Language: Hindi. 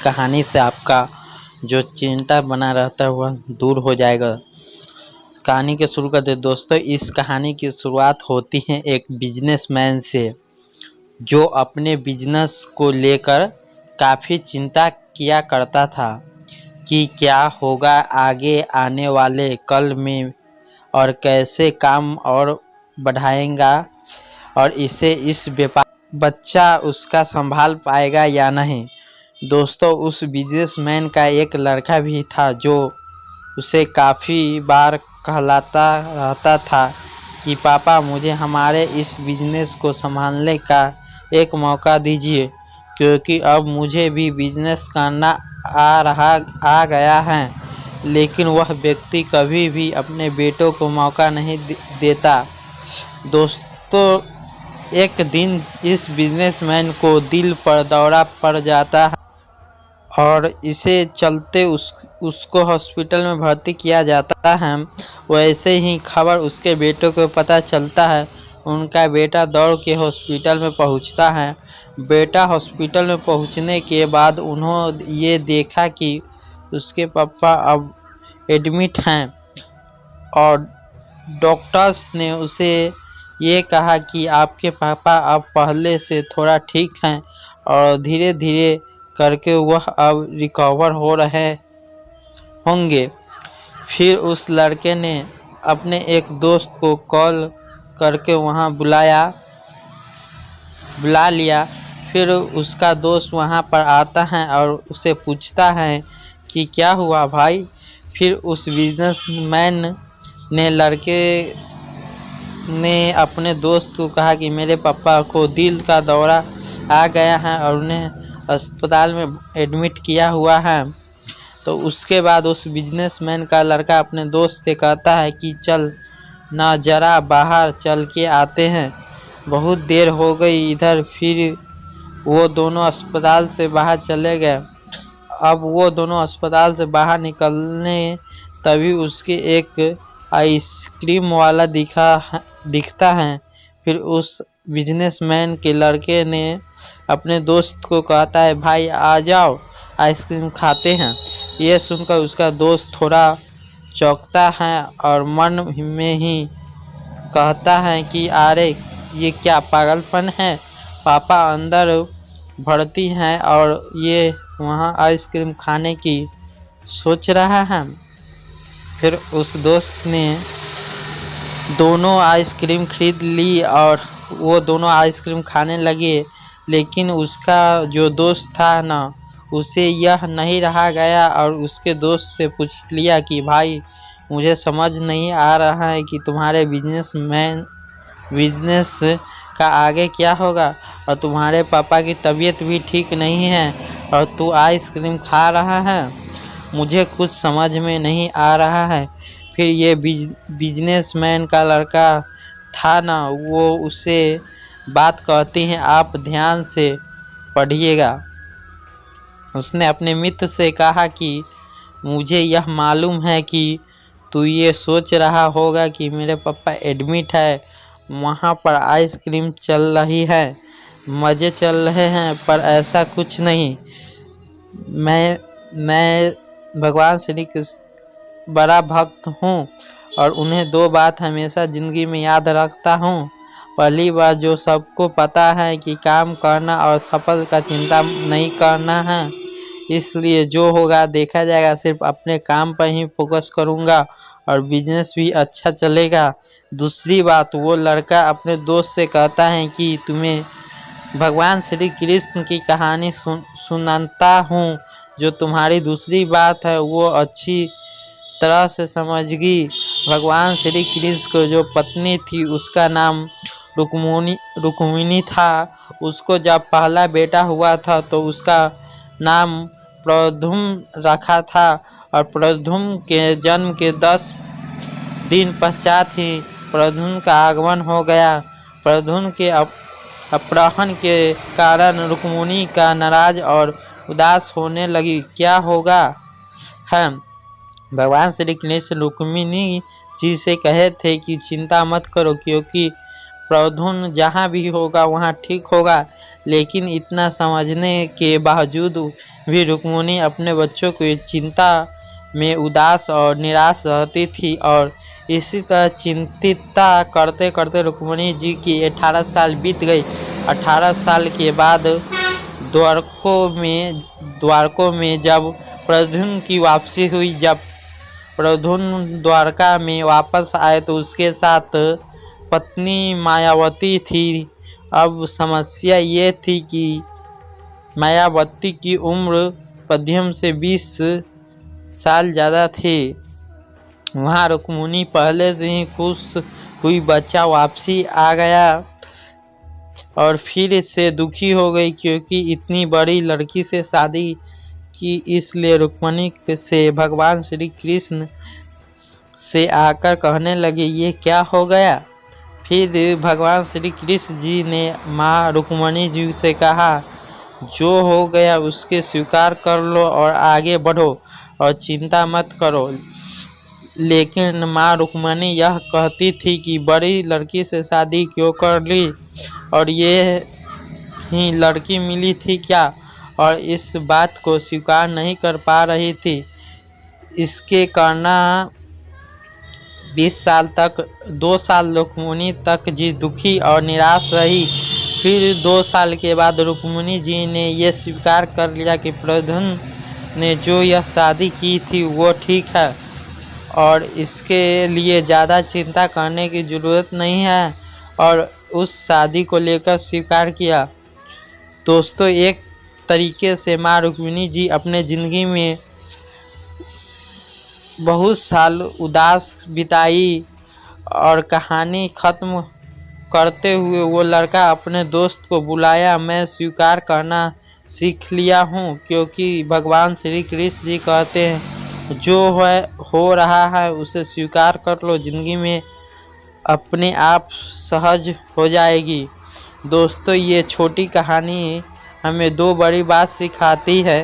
कहानी से आपका जो चिंता बना रहता है वह दूर हो जाएगा। कहानी के शुरू करते दोस्तों। इस कहानी की शुरुआत होती है एक बिजनेसमैन से, जो अपने बिजनेस को लेकर काफ़ी चिंता किया करता था कि क्या होगा आगे आने वाले कल में और कैसे काम और बढ़ाएगा और इस व्यापार बच्चा उसका संभाल पाएगा या नहीं। दोस्तों, उस बिजनेसमैन का एक लड़का भी था जो उसे काफ़ी बार कहलाता रहता था कि पापा मुझे हमारे इस बिजनेस को संभालने का एक मौका दीजिए, क्योंकि अब मुझे भी बिजनेस करना आ गया है। लेकिन वह व्यक्ति कभी भी अपने बेटों को मौका नहीं देता। दोस्तों, एक दिन इस बिजनेसमैन को दिल पर दौरा पड़ जाता है और इसे चलते उसको हॉस्पिटल में भर्ती किया जाता है। वैसे ही खबर उसके बेटों को पता चलता है। उनका बेटा दौड़ के हॉस्पिटल में पहुंचता है। बेटा हॉस्पिटल में पहुंचने के बाद उन्होंने ये देखा कि उसके पापा अब एडमिट हैं और डॉक्टर्स ने उसे ये कहा कि आपके पापा अब पहले से थोड़ा ठीक हैं और धीरे धीरे करके वह अब रिकवर हो रहे होंगे। फिर उस लड़के ने अपने एक दोस्त को कॉल करके वहाँ बुला लिया। फिर उसका दोस्त वहाँ पर आता है और उसे पूछता है कि क्या हुआ भाई। फिर उस बिजनेसमैन ने लड़के ने अपने दोस्त को कहा कि मेरे पापा को दिल का दौरा आ गया है और उन्हें अस्पताल में एडमिट किया हुआ है। तो उसके बाद उस बिजनेसमैन का लड़का अपने दोस्त से कहता है कि चल ना जरा बाहर चल के आते हैं, बहुत देर हो गई इधर। फिर वो दोनों अस्पताल से बाहर चले गए। अब वो दोनों अस्पताल से बाहर निकलने तभी उसके एक आइसक्रीम वाला दिखता है। फिर उस बिजनेसमैन के लड़के ने अपने दोस्त को कहता है भाई आ जाओ आइसक्रीम खाते हैं। ये सुनकर उसका दोस्त थोड़ा चौंकता है और मन में ही कहता है कि अरे ये क्या पागलपन है, पापा अंदर भर्ती हैं और ये वहाँ आइसक्रीम खाने की सोच रहा है। फिर उस दोस्त ने दोनों आइसक्रीम खरीद ली और वो दोनों आइसक्रीम खाने लगे। लेकिन उसका जो दोस्त था ना, उसे यह नहीं रहा गया और उसके दोस्त से पूछ लिया कि भाई मुझे समझ नहीं आ रहा है कि तुम्हारे बिजनेस का आगे क्या होगा और तुम्हारे पापा की तबीयत भी ठीक नहीं है और तू आइसक्रीम खा रहा है, मुझे कुछ समझ में नहीं आ रहा है। फिर ये बिजनेसमैन का लड़का था ना, वो उसे बात कहती हैं आप ध्यान से पढ़िएगा। उसने अपने मित्र से कहा कि मुझे यह मालूम है कि तू ये सोच रहा होगा कि मेरे पापा एडमिट है, वहाँ पर आइसक्रीम चल रही है, मज़े चल रहे हैं, पर ऐसा कुछ नहीं। मैं भगवान श्री कृष्ण बड़ा भक्त हूँ और उन्हें दो बात हमेशा ज़िंदगी में याद रखता हूँ। पहली बात जो सबको पता है कि काम करना और सफल का चिंता नहीं करना है, इसलिए जो होगा देखा जाएगा, सिर्फ अपने काम पर ही फोकस करूँगा और बिजनेस भी अच्छा चलेगा। दूसरी बात, वो लड़का अपने दोस्त से कहता है कि तुम्हें भगवान श्री कृष्ण की कहानी सुनाता हूँ, जो तुम्हारी दूसरी बात है वो अच्छी तरह से समझगी। भगवान श्री कृष्ण को जो पत्नी थी उसका नाम रुक्मिणी था। उसको जब पहला बेटा हुआ था तो उसका नाम प्रद्युम्न रखा था और प्रद्युम्न के जन्म के 10 दिन पश्चात ही प्रद्युम्न का आगमन हो गया। प्रद्युम्न के अपहरण के कारण रुक्मिणी का नाराज और उदास होने लगी। क्या होगा है, भगवान श्री कृष्ण रुक्मिणी जी से कहे थे कि चिंता मत करो, क्योंकि प्रद्युम्न जहाँ भी होगा वहाँ ठीक होगा। लेकिन इतना समझने के बावजूद भी रुक्मिणी अपने बच्चों की चिंता में उदास और निराश रहती थी और इसी तरह चिंतिता करते करते रुक्मिणी जी की 18 साल बीत गई। 18 साल के बाद द्वारकों में जब प्रद्युम्न की वापसी हुई, जब प्रद्युम्न द्वारका में वापस आए तो उसके साथ पत्नी मायावती थी। अब समस्या ये थी कि मायावती की उम्र प्रद्युम्न से 20 साल ज़्यादा थी। वहाँ रुक्मिणी पहले से ही खुश हुई बच्चा वापसी आ गया और फिर इससे दुखी हो गई क्योंकि इतनी बड़ी लड़की से शादी की। इसलिए रुक्मिणी से भगवान श्री कृष्ण से आकर कहने लगे, ये क्या हो गया। फिर भगवान श्री कृष्ण जी ने माँ रुक्मिणी जी से कहा, जो हो गया उसके स्वीकार कर लो और आगे बढ़ो और चिंता मत करो। लेकिन माँ रुक्मिणी यह कहती थी कि बड़ी लड़की से शादी क्यों कर ली और ये ही लड़की मिली थी क्या, और इस बात को स्वीकार नहीं कर पा रही थी। इसके करना 20 साल तक 2 साल रुक्मिणी तक जी दुखी और निराश रही। फिर 2 साल के बाद रुक्मिणी जी ने यह स्वीकार कर लिया कि प्रद्युम्न ने जो यह शादी की थी वो ठीक है और इसके लिए ज़्यादा चिंता करने की ज़रूरत नहीं है, और उस शादी को लेकर स्वीकार किया। दोस्तों, एक तरीके से माँ रुक्मिणी जी अपने ज़िंदगी में बहुत साल उदास बिताई और कहानी ख़त्म करते हुए वो लड़का अपने दोस्त को बुलाया, मैं स्वीकार करना सीख लिया हूँ, क्योंकि भगवान श्री कृष्ण जी कहते हैं जो हो रहा है उसे स्वीकार कर लो, ज़िंदगी में अपने आप सहज हो जाएगी। दोस्तों, ये छोटी कहानी हमें 2 बड़ी बात सिखाती है।